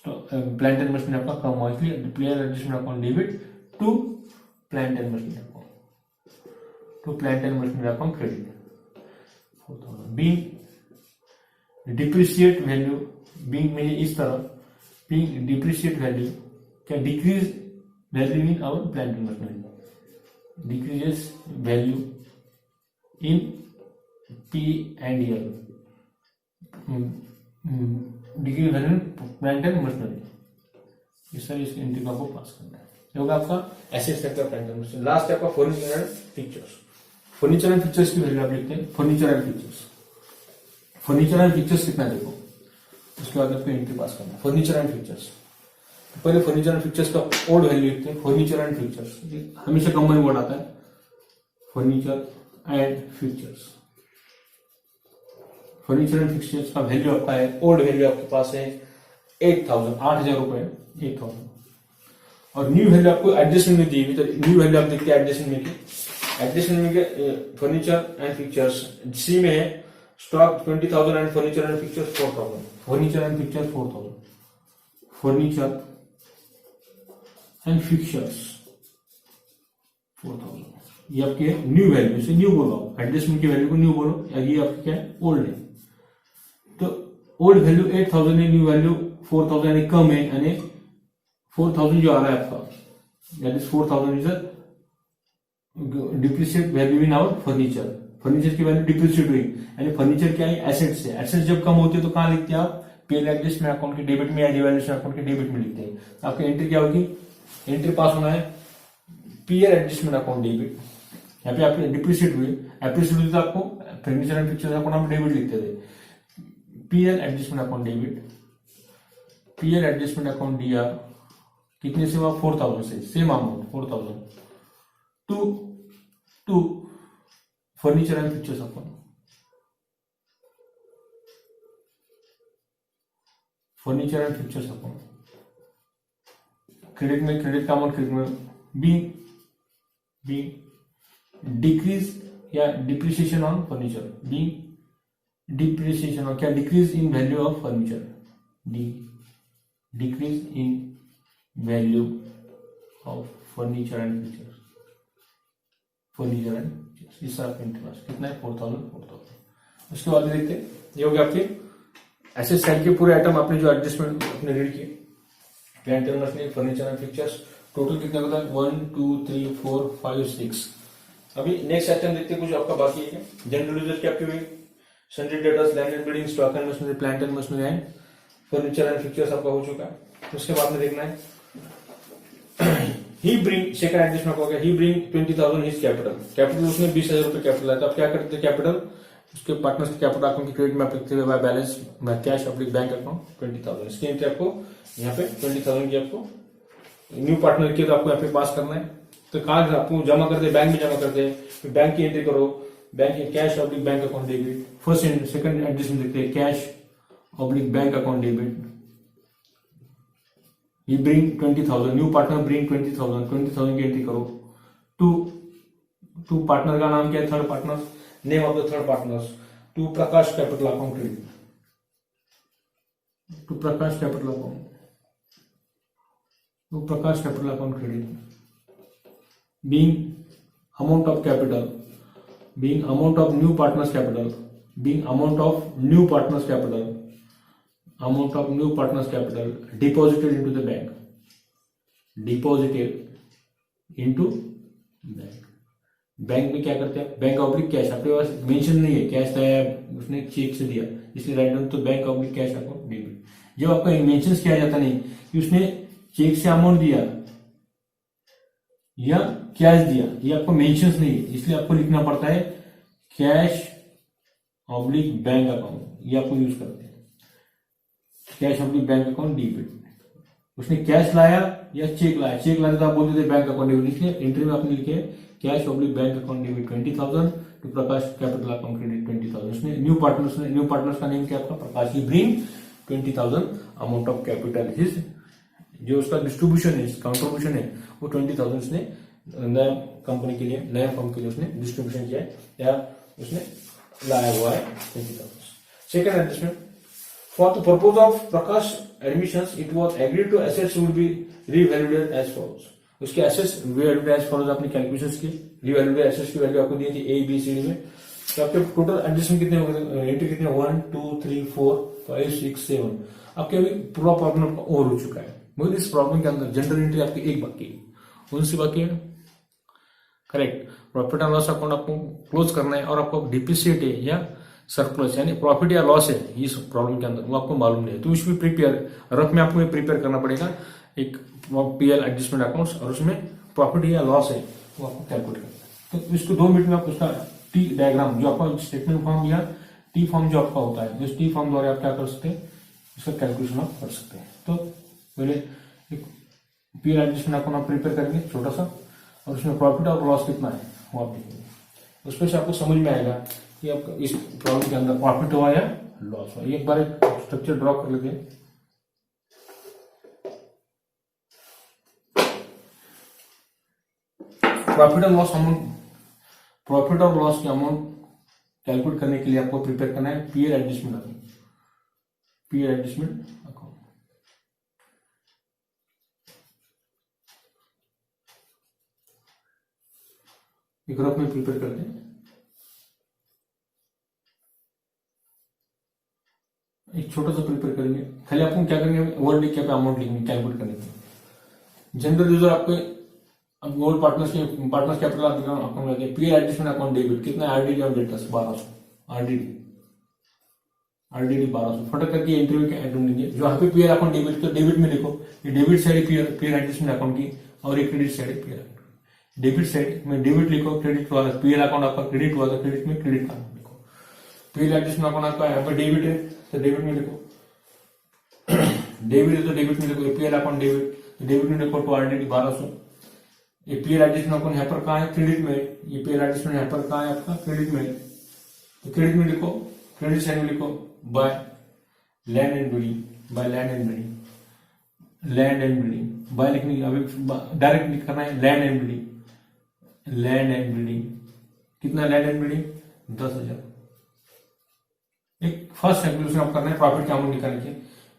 प्लांट एंड मशीनरी आपका कम हुआ, इसलिए PL adjustment account debit to plant and machinery account, to plant and machinery account credit 4,000। Being depreciate value, being में इस तरह, बीइंग डिप्रिशिएट वैल्यू क्या, decrease value in our plant and machinery, decreases value in P and L, decrease value plant and machinery, इस तरह इसकी entry को आपको pass करना है। ये होगा आपका asset sector plant and machinery. Last है आपका furniture and pictures. Furniture and pictures की वैल्यू आप लिखते हैं, furniture and pictures, furniture and pictures कितना देखो, उसके बाद आपको एंट्री पास करना है। फर्नीचर एंड पिक्चर्स, पहले फर्नीचर एंड पिक्चर्स का ओल्ड वैल्यू लिखते हैं, फर्नीचर एंड पिक्चर्स, हमेशा कंबाइन वर्ड आता है, furniture and pictures. Furniture and pictures का वैल्यू आपका है, ओल्ड वैल्यू आपके पास है 8,000, 8,000 रुपए, 8,000। और न्यू वैल्यू आपको एडजस्टमेंट में दी हुई, तो न्यू वैल्यू आप देखते हैं एडजस्टमेंट में, एडजस्टमेंट में फर्नीचर एंड पिक्चर्स सी में है, stock 20,000 and furniture and pictures 4,000, furniture and pictures 4,000, furniture and pictures 4,000। ये आपके न्यू वैल्यू से न्यू बोलो, एडजस्टमेंट की वैल्यू को न्यू बोलो, ये आपकी क्या है, ओल्ड है। तो ओल्ड वैल्यू 8,000 है, न्यू वैल्यू 4,000 यानी कम है, यानी 4,000 जो आ रहा है आपका, that is 4,000 is a depreciate value in our furniture. Furniture की वैल्यू डिप्रिशिएट हुई, यानी फर्नीचर क्या है, एसेट्स है। एसेट्स जब कम होती है तो कहां लिखते हैं आप, पीएल एडजस्टमेंट अकाउंट के डेबिट में या डिवैल्यूएशन अकाउंट के डेबिट में लिखते हैं। तो आपकी एंट्री क्या होगी, एंट्री पास होना है पीएल एडजस्टमेंट अकाउंट डेबिट, यहाँ पे आपकी डिप्रिशिएट हुई, एप्रिशिएट हुई तो आपको फर्नीचर एंड पिक्चर्स अकाउंट हम डेबिट लिखते थे, PL adjustment account debit, PL adjustment account DR, कितने से हुआ, 4,000 से, same amount 4,000 to furniture and pictures account, furniture and pictures account credit में क्रेडिट का अमाउंट क्रेडिट में बी डिक्रीज या depreciation on furniture, be depreciation और क्या decrease in value of furniture, the decrease in value of furniture and features, furniture and features. इस आपका interest कितना है 4000। उसके बाद देखते हैं ये हो गया आपके ऐसे साइड के पूरे आइटम आपने जो एडजस्टमेंट अपने रीड किए, plant and machinery, furniture and pictures, total कितना होता है 1 2 3 4 5 6। अभी नेक्स्ट आइटम देखते हैं कुछ आपका बाकी है। जनरल यूजर क्या आपके हुए, sundry debtors, land and building, stock and machinery, plant and machinery and furniture and pictures आपका हो चुका है। उसके बाद में देखना है ही ब्रिंग, सेकंड एडजस्टमेंट हो गया, ही ब्रिंग 20,000 हिज कैपिटल, कैपिटल उसने 20,000 रुपए कैपिटल है, तो आप क्या करते हैं कैपिटल उसके पार्टनर्स के कैपिटल अकाउंट की क्रेडिट में आप लिखते हुए बाय बैलेंस कैश अपलिक बैंक अकाउंट 20,000। इसकी एंट्री आपको यहाँ पे 20,000 की आपको न्यू पार्टनर की तो आपको यहाँ पे पास करना है। तो कहा आपको जमा करते बैंक में जमा करते हैं, बैंक की एंट्री करो, bank cash oblique bank account debit, first and second adjustment देखते हैं cash oblique bank account debit, ये ब्रिंग 20,000, न्यू पार्टनर ब्रिंग 20,000 की एंट्री करो। टू पार्टनर का नाम क्या है, third partner, name of the third partners, to Prakash capital account credit, to Prakash capital account, to Prakash capital account credit, being amount of capital, being amount of new partners capital, being amount of new partners capital, amount of new partners capital deposited into the bank, deposited into bank. Bank में क्या करते हैं, bank oblique cash, आपके पास mention नहीं है cash है, उसने check से दिया इसलिए राइट डाउन, तो bank oblique cash account debit. जब आपका मेंशन किया जाता नहीं कि उसने चेक से अमाउंट दिया या कैश दिया, ये आपको मेंशन नहीं है, इसलिए आपको लिखना पड़ता है कैश ऑब्लिक बैंक अकाउंट, ये आपको यूज करते हैं cash oblique bank account debit. उसने कैश लाया या चेक लाया, चेक लाया तो आप बोलते थे बैंक अकाउंट डेबिट, इसलिए एंट्री में आपने लिखे cash oblique bank account debit 20,000 to Prakash capital account credit 20,000। उसने न्यू पार्टनर्स का नेम क्या आपका Prakash, he bring 20,000 amount of capital, his जो उसका डिस्ट्रीब्यूशन है कंट्रीब्यूशन है वो 20,000 उसने नया कंपनी के लिए, नया फर्म के लिए उसने डिस्ट्रीब्यूशन किया है या उसने लाया हुआ है 20,000। Second adjustment, for the purpose of Prakash admissions, it was agreed to assets would be revalued as follows। उसके assets revalued as follows आपने कैलकुलेशंस की, revalued assets की वैल्यू आपको दी थी A B C D में, तो आपके टोटल एडजस्टमेंट कितने हो गए, एंट्री कितने 1 2 3 4 5 6 7। आपके अभी पूरा प्रॉब्लम ओवर हो चुका है, मगर इस प्रॉब्लम के अंदर जनरल एंट्री आपकी एक बाकी है, कौन सी बाकी है, correct, profit and loss account आपको क्लोज करना है और आपको डिप्रिसिएट है या सरप्लस यानी प्रॉफिट या लॉस है इस प्रॉब्लम के अंदर, वो आपको मालूम नहीं है, तो उसमें प्रिपेयर रफ में आपको प्रिपेयर करना पड़ेगा एक पीएल एडजस्टमेंट अकाउंट्स, और उसमें प्रॉफिट या लॉस है वो आपको कैलकुलेट करना है। तो इसको 2 मिनट में आप उसका टी डायग्राम जो आपका स्टेटमेंट फॉर्म या टी फॉर्म जो आपका होता है, उस टी फॉर्म द्वारा आप क्या कर सकते हैं, उसका कैलकुलेशन आप कर सकते हैं। तो पहले एक पीएल एडजस्टमेंट अकाउंट आप प्रिपेयर करेंगे छोटा सा, और उसमें प्रॉफिट और लॉस कितना है वो आप देखेंगे, उसमें से आपको समझ में आएगा कि आपका इस प्रॉब्लम के अंदर प्रॉफिट हुआ या लॉस हुआ। एक बार एक स्ट्रक्चर ड्रॉ कर लेते हैं। प्रॉफिट और लॉस अमाउंट, प्रॉफिट और लॉस की अमाउंट कैलकुलेट करने के लिए आपको प्रिपेयर करना है PL adjustment account, PL adjustment account. एक रफ में प्रिपेयर करते हैं, एक छोटा सा प्रिपेयर करेंगे, खाली आपको क्या करेंगे वर्ड लिख के अमाउंट लिखेंगे कैलकुलेट करने के लिए। जनरल यूजर आपके अब गोल्ड पार्टनर्स कैपिटल अकाउंट लगे, पीएल एडजस्टमेंट अकाउंट डेबिट कितना आरडीडी और डेटर्स 1200, आरडीडी 1200 फटक करके एंट्री में एंट्री देंगे। जो यहाँ पे पीएल अकाउंट डेबिट तो डेबिट में लिखो, ये debit side PL adjustment account की और ये credit side PL account. Debit side में डेबिट लिखो, क्रेडिट वाला पीएल अकाउंट आपका क्रेडिट हुआ था, क्रेडिट में क्रेडिट का लिखो। पीएल एडजस्टमेंट अकाउंट आपका यहाँ पे डेबिट है तो डेबिट में लिखो, डेबिट है तो डेबिट में लिखो, पीएल अकाउंट डेबिट, डेबिट में लिखो तो आरडीडी 1200। ये पीएल एडजस्टमेंट अकाउंट यहाँ पर कहाँ है, क्रेडिट में, ये पीएल एडजस्टमेंट यहाँ पर कहाँ है आपका क्रेडिट में, तो क्रेडिट में लिखो, क्रेडिट साइड में लिखो by land and building, by land and building, land and building, by लिखने की अभी डायरेक्ट लिख करना है land and building, land and building कितना लैंड एंड बिल्डिंग 10,000। एक फर्स्ट कैलकुलेशन आप करना है प्रॉफिट का अमाउंट निकालने की।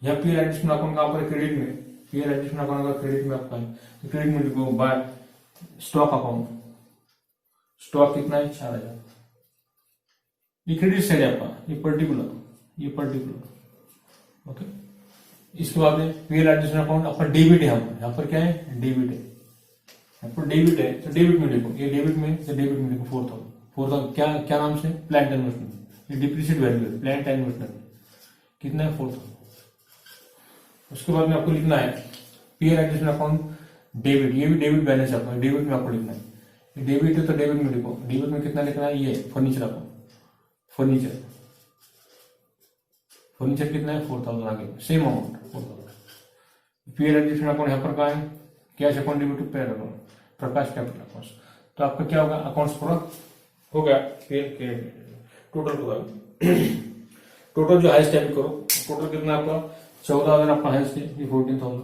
यहाँ पीएल एडजस्टमेंट अकाउंट कहां पर क्रेडिट में, पीएल एडजस्टमेंट अकाउंट का क्रेडिट में आपका है तो क्रेडिट में लिखो बाय स्टॉक अकाउंट, स्टॉक कितना है 4,000, ये क्रेडिट साइड है आपका, ये पर्टिकुलर ओके। इसके बाद में पीएल एडजस्टमेंट अकाउंट आपका डेबिट है, यहाँ पर क्या है डेबिट है, यहाँ पर डेबिट है तो डेबिट में लिखो, ये डेबिट में तो डेबिट में लिखो 4,000 क्या क्या नाम से प्लांट इन्वेस्टमेंट, ये डिप्रिशिएट वैल्यू है प्लांट इन्वेस्टमेंट कितना है 4,000। उसके बाद में आपको लिखना है पीएल एडजस्टमेंट अकाउंट डेबिट, ये भी डेबिट बैलेंस है आपका, डेबिट में आपको लिखना है, डेबिट है तो डेबिट में लिखो, डेबिट में कितना लिखना है ये फर्नीचर अकाउंट, फर्नीचर कितना है 4,000 आगे same amount 4,000। PL adjustment account यहाँ पर कहा है cash account debit to payer account Prakash capital account, तो आपका क्या होगा अकाउंट्स पूरा हो गया पीएल टोटल होगा। टोटल जो हाइस्ट टाइप करो, टोटल कितना आपका 14,000 आपका हाइस्ट है, ये 14,000,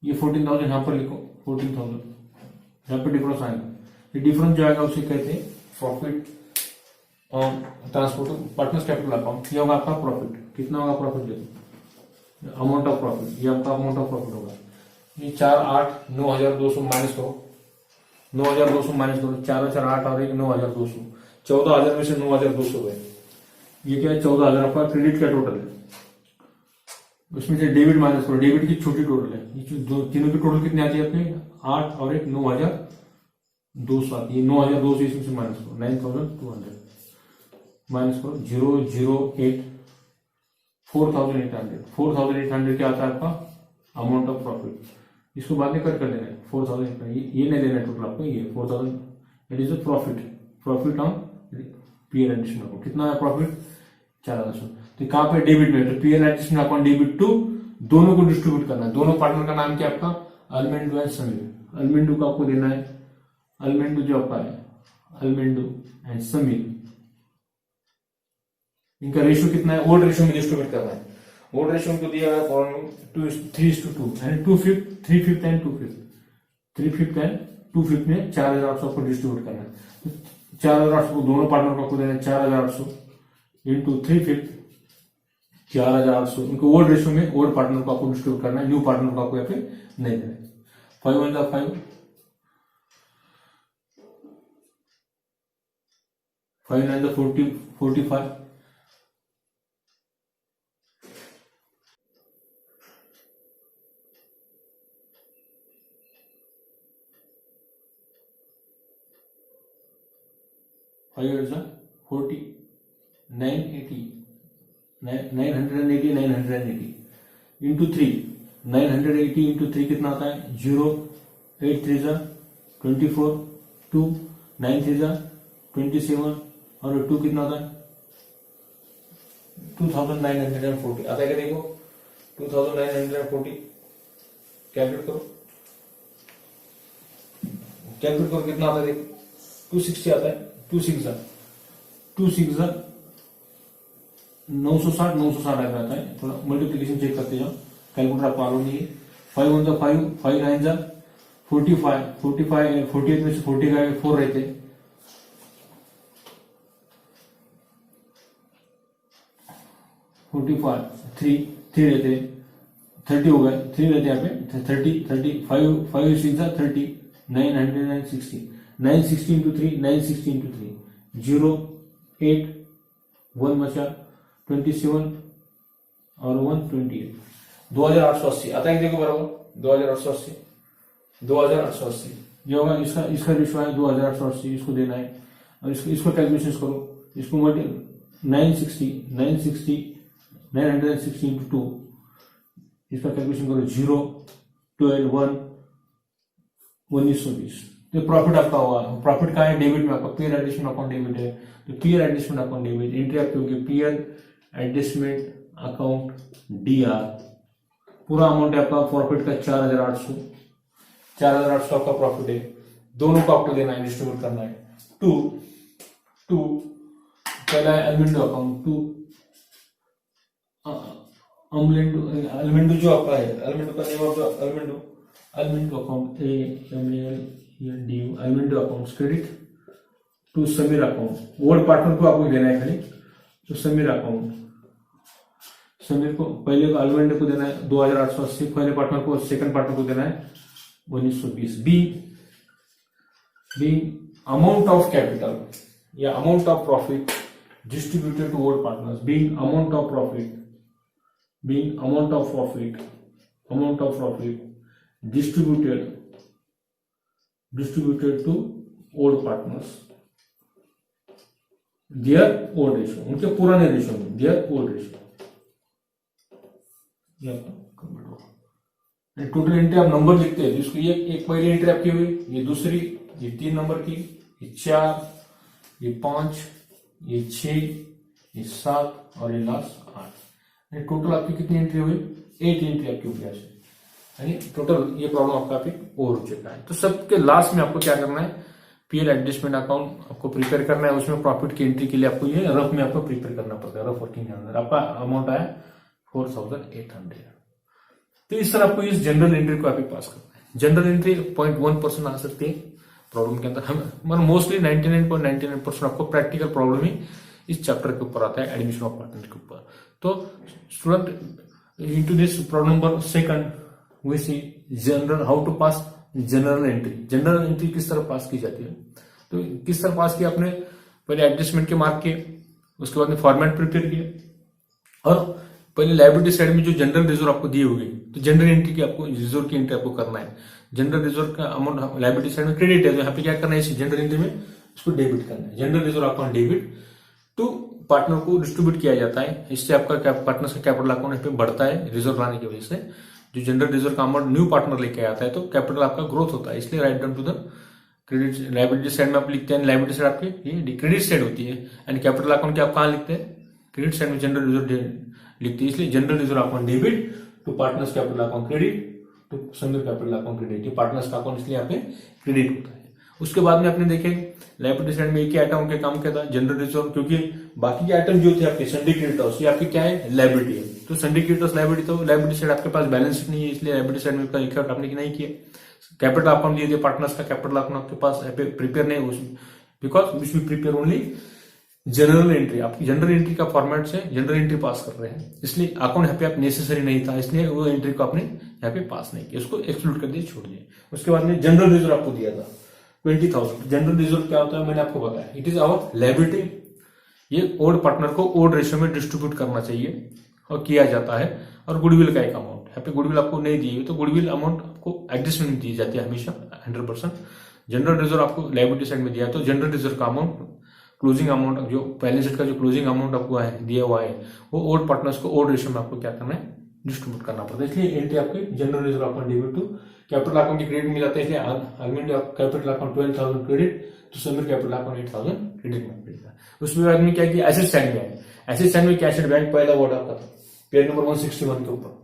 ये 14,000 यहाँ पर लिखो 14,000, यहाँ पे डिफरेंस आएगा, ये डिफरेंस जो आएगा उसे कहते हैं प्रॉफिट और ट्रांसपोर्ट पार्टनर्स कैपिटल अकाउंट, ये होगा आपका प्रॉफिट, कितना होगा प्रॉफिट देखो अमाउंट ऑफ प्रॉफिट, ये आपका अमाउंट ऑफ प्रॉफिट होगा, ये 4,8,9,200 माइनस करो, 9,200 माइनस करो, 4,8 और 9,200, 14,000 में से 9,200 गए, ये क्या है 14,000 आपका क्रेडिट का टोटल है, उसमें से डेबिट माइनस करो, डेबिट की छोटी टोटल है, ये दो तीनों की टोटल कितनी आती है आपके 8 और 9,200 आती है, 9,200 इसमें से माइनस करो 9,200 माइनस करो 008 4,800 क्या आता है आपका अमाउंट ऑफ प्रॉफिट, इसको बाद में कट कर देना है 4,800, ये नहीं देना है टोटल आपको, ये 4,000 it is a profit on PL adjustment account, कितना है प्रॉफिट 4,000। तो कहां पे डेबिट में, तो PL adjustment account debit to दोनों को डिस्ट्रीब्यूट करना है, दोनों पार्टनर का नाम क्या आपका अल्मेंडू एंड समीर, अल्मेंडू का आपको देना है, अल्मेंडू जो आपका है अल्मेंडू एंड समीर, इनका रेशियो कितना है ओल्ड रेशियो में डिस्ट्रीब्यूट करना है, ओल्ड रेशियो को दिया है 3:2 एंड 3/5 एंड 2/5 में 4,800 को डिस्ट्रीब्यूट करना है, 4,800 को दोनों पार्टनर को आपको देना है 4,800 इंटू 3/5 4,800, इनको ओल्ड रेशियो में ओल्ड पार्टनर को आपको डिस्ट्रीब्यूट करना है, न्यू पार्टनर को आपको यहाँ पे नहीं देना है, 5 1 5 5 9 40 45 5 8 40 980 980 इंटू 3 980 इंटू 3 कितना आता है 0 8 3 24 2 9 3 27 और 2 कितना आता है 2,940 आता है क्या देखो 2,940 कैलकुलेट करो कितना आता है देखो 260 आता है 2 6 960 आता है, थोड़ा मल्टीप्लीकेशन चेक करते जाओ, कैलकुलेटर आप मालूम नहीं है, 5 1 5 5 9 45 48 में से 40 का 4 रहते, 45 3 रहते 30 हो गए, 3 रहते यहाँ पे 30 5 6 30 960 इंटू 3 960 इंटू 3 0 8 1 बचा 27 और 128 2,880 आता है देखो बराबर 2,880 जो होगा इसका रेशियो है 2,880, इसको देना है और इसको कैलकुलेशन करो, इसको 960 इंटू 2 इसका कैलकुलेशन करो 0 12 1 1920, तो प्रॉफिट आपका हुआ, प्रॉफिट का है डेबिट में आपका पीएल एडजस्टमेंट अकाउंट डेबिट है, तो PL adjustment account debit entry आपकी होगी पीएल एडजस्टमेंट अकाउंट डीआर, पूरा अमाउंट है आपका प्रॉफिट का 4,800 आपका प्रॉफिट है, दोनों को आपको देना है डिस्ट्रीब्यूट करना है टू पहला है अल्मिंडो अकाउंट अल्मेंडो जो आपका है, अल्मेंडो का नेम ऑफ अल्मेंडो अकाउंट अल्मेंडो account credit to Sameer account. Old partner को आपको देना है खाली, तो समीर अकाउंट, समीर को पहले अल्मेंडो को देना है 2880, पहले पार्टनर को, सेकंड पार्टनर को देना है 1920। बी अमाउंट ऑफ कैपिटल या amount of profit distributed to old partners, being amount of profit distributed to old partners, their old ratio, उनके पुराने रेशियो में, their old ratio। Total entry आप number लिखते हैं, जिसको ये एक पहली एंट्री आपकी हुई, ये दूसरी, ये 3 नंबर की, ये 4, ये 5, ये 6, ये 7 और ये लास्ट 8। टोटल आपकी कितनी एंट्री हुई? 8 एंट्री आपकी हुई ऐसे, यानी टोटल ये प्रॉब्लम आपका और हो चुका है। तो सबके लास्ट में आपको क्या करना है, पीएल एडजस्टमेंट अकाउंट आपको प्रिपेयर करना है। उसमें प्रॉफिट की एंट्री के लिए आपको ये रफ में आपको प्रिपेयर करना पड़ता है। रफ वर्किंग अंदर आपका अमाउंट आया 4800। तो इस तरह आपको इस जनरल एंट्री को आपको पास करना है। जनरल एंट्री 0.1% आ सकती है प्रॉब्लम के अंदर। हम मोस्टली 99.99% आपको प्रैक्टिकल प्रॉब्लम ही इस चैप्टर के ऊपर आता है, एडमिशन ऑफ पार्टनर के ऊपर। तो student into this problem number second we see journal how to pass general entry. General entry किस तरह पास की जाती है, तो किस तरह पास किया आपने, पहले एडजस्टमेंट के मार्क किए, उसके बाद में फॉर्मेट प्रिपेयर किए, और पहले लायबिलिटी साइड में जो जनरल रिजर्व आपको दी होगी, तो जनरल एंट्री की आपको रिजर्व की एंट्री आपको करना है। जनरल रिजर्व का अमाउंट लायबिलिटी साइड में क्रेडिट है, तो यहाँ पे क्या करना है, इस जनरल एंट्री में इसको डेबिट करना है। General reserve account debit to partner को डिस्ट्रीब्यूट किया जाता है। इससे आपका पार्टनर का कैपिटल अकाउंट पे बढ़ता है रिजर्व लाने की वजह से। जो जनरल रिजर्व का अमाउंट न्यू पार्टनर लेके आता है तो कैपिटल आपका ग्रोथ होता है, इसलिए write down to the credit liability side में आप लिखते हैं। लायबिलिटी साइड आपकी ये क्रेडिट साइड होती है, एंड कैपिटल अकाउंट की आप कहाँ लिखते हैं, क्रेडिट साइड में जनरल रिजर्व लिखते हैं। इसलिए general reserve account debit to partners capital account credit to Sameer capital account credit. ये पार्टनर्स का अकाउंट इसलिए यहाँ पे क्रेडिट होता है। उसके बाद में आपने देखे लायबिलिटी साइड में एक ही आइटम के काम किया था जनरल रिजर्व, क्योंकि बाकी के आइटम जो थे आपके सन्डी क्रेडिटर्स, ये आपकी क्या है, लायबिलिटी है। तो सन्डी क्रेडिटर्स लायबिलिटी, तो लायबिलिटी साइड आपके पास बैलेंस शीट नहीं है, इसलिए लायबिलिटी साइड में इकट्ठा आपने नहीं किया। कैपिटल अकाउंट दिए थे पार्टनर्स का, कैपिटल अकाउंट आपके पास प्रिपेयर नहीं हुआ, because which we prepare only journal entry. आपकी जनरल एंट्री का फॉर्मेट से जनरल एंट्री पास कर रहे हैं, इसलिए अकाउंट यहाँ पे आप नेसेसरी नहीं था, इसलिए वो एंट्री को आपने यहाँ पे पास नहीं किया, उसको एक्सक्लूड कर दिए, छोड़ दिए। उसके बाद में जनरल रिजर्व आपको दिया था 20,000। जनरल रिजर्व क्या होता है मैंने आपको बताया, इट इज आवर लायबिलिटी। ये ओल्ड पार्टनर को ओल्ड रेशियो में डिस्ट्रीब्यूट करना चाहिए और किया जाता है। और गुडविल का एक अमाउंट, यहाँ पे गुडविल आपको नहीं दी है, तो गुडविल अमाउंट आपको एडजस्टमेंट दी जाती है हमेशा 100%। जनरल रिजर्व आपको लायबिलिटी साइड में दिया है, तो जनरल रिजर्व का अमाउंट, क्लोजिंग अमाउंट, जो बैलेंस शीट का जो क्लोजिंग अमाउंट आपको है दिया हुआ है, वो ओल्ड पार्टनर्स को ओल्ड रेशियो में आपको क्या करना है, डिस्ट्रीब्यूट करना पड़ता है। इसलिए एंट्री आपकी general reserve account debit to capital account की क्रेडिट मिल जाता है, इसलिए अल्मेंड कैपिटल अकाउंट 12,000 क्रेडिट तो समीर कैपिटल अकाउंट 8,000 क्रेडिट में मिलेगा। उसमें बाद में क्या किया, एसेट साइड में है। एसेट साइड में कैश एट बैंक पहला वर्ड आपका था पेज नंबर 161 के ऊपर।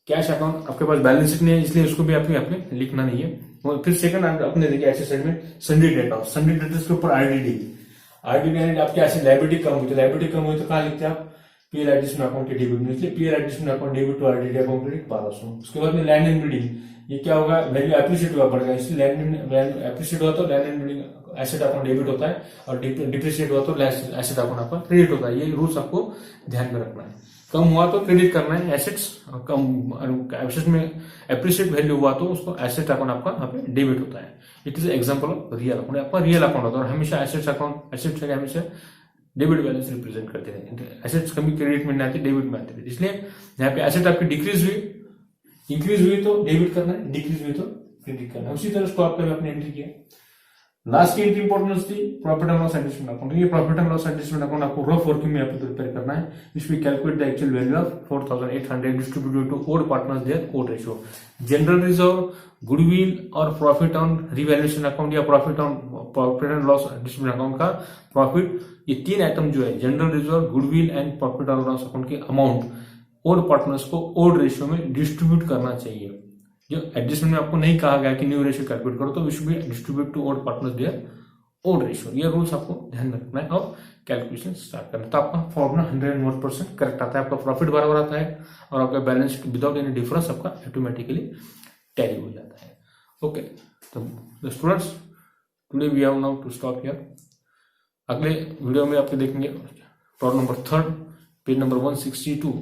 कैश अकाउंट आपके पास बैलेंस शीट नहीं है, इसलिए उसको भी आपने लिखना नहीं है। फिर सेकंड आपने देखिए एसेट साइड में सन्डी डेटा, सन्डी डेटर्स के ऊपर आईडीडी यानी आपकी ऐसी लायबिलिटी कम हुई, तो लायबिलिटी कम हुई तो कहाँ लिखते हैं आप, पीएल एडजस्टमेंट अकाउंट के डेबिट में, इसलिए PL adjustment account debit to IDD account credit 1200। उसके बाद में लैंड एंड बिल्डिंग, ये क्या होगा, वैल्यू एप्रिशिएट हुआ पड़ेगा, इसलिए लैंड एप्रिशिएट हुआ तो land and building asset account debit होता है, और डिप्रिशिएट हुआ तो एसेट अकाउंट आपका क्रेडिट होता है। ये रूल्स आपको ध्यान में रखना है। कम हुआ तो क्रेडिट करना है एसेट्स, कम एसेट में एप्रिशिएट वैल्यू हुआ तो उसको एसेट अकाउंट आपका यहाँ पे डेबिट होता है। It is example of real account. आपका रियल अकाउंट होता है, और हमेशा एसेट्स अकाउंट एसेट्स हमेशा डेबिट बैलेंस रिप्रेजेंट करते हैं। एसेट्स कभी क्रेडिट में नहीं आती, डेबिट में आती है। इसलिए यहाँ पे एसेट आपकी डिक्रीज हुई, इंक्रीज हुई तो डेबिट करना है, डिक्रीज हुई तो क्रेडिट करना है। उसी तरह स्टॉक का भी आपने एंट्री किया। लास्ट की एंट्री इंपॉर्टेंस थी profit and loss adjustment account. ये profit and loss adjustment account आपको रफ वर्किंग में यहाँ पे प्रिपेयर करना है। इसमें calculate the actual value of 4,800 distributed to old partners their old ratio. General reserve, goodwill और प्रॉफिट ऑन रिवैल्यूएशन अकाउंट या profit and loss adjustment account का प्रॉफिट, ये 3 आइटम जो है general reserve, goodwill and profit and loss account के amount old partners को old ratio में distribute करना चाहिए। जो एडजस्टमेंट में आपको नहीं कहा गया कि न्यू रेशियो कैलकुलेट करो, तो we should be distribute to old partners their old ratio, ये रूल्स आपको ध्यान में रखना है और कैलकुलेशन स्टार्ट करना है। तो आपका फॉर्मूला 101% करेक्ट आता है, आपका प्रॉफिट बराबर आता है और आपका balance sheet without any difference आपका ऑटोमेटिकली टैली हो जाता है। ओके, तो students today we have now to stop here. अगले वीडियो में आपके देखेंगे प्रॉब्लम नंबर 3 पेज नंबर 162।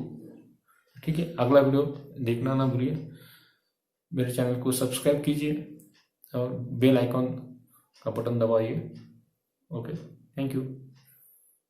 ठीक है, अगला वीडियो देखना ना भूलिए। मेरे चैनल को सब्सक्राइब कीजिए और बेल आइकॉन का बटन दबाइए। Okay, thank you.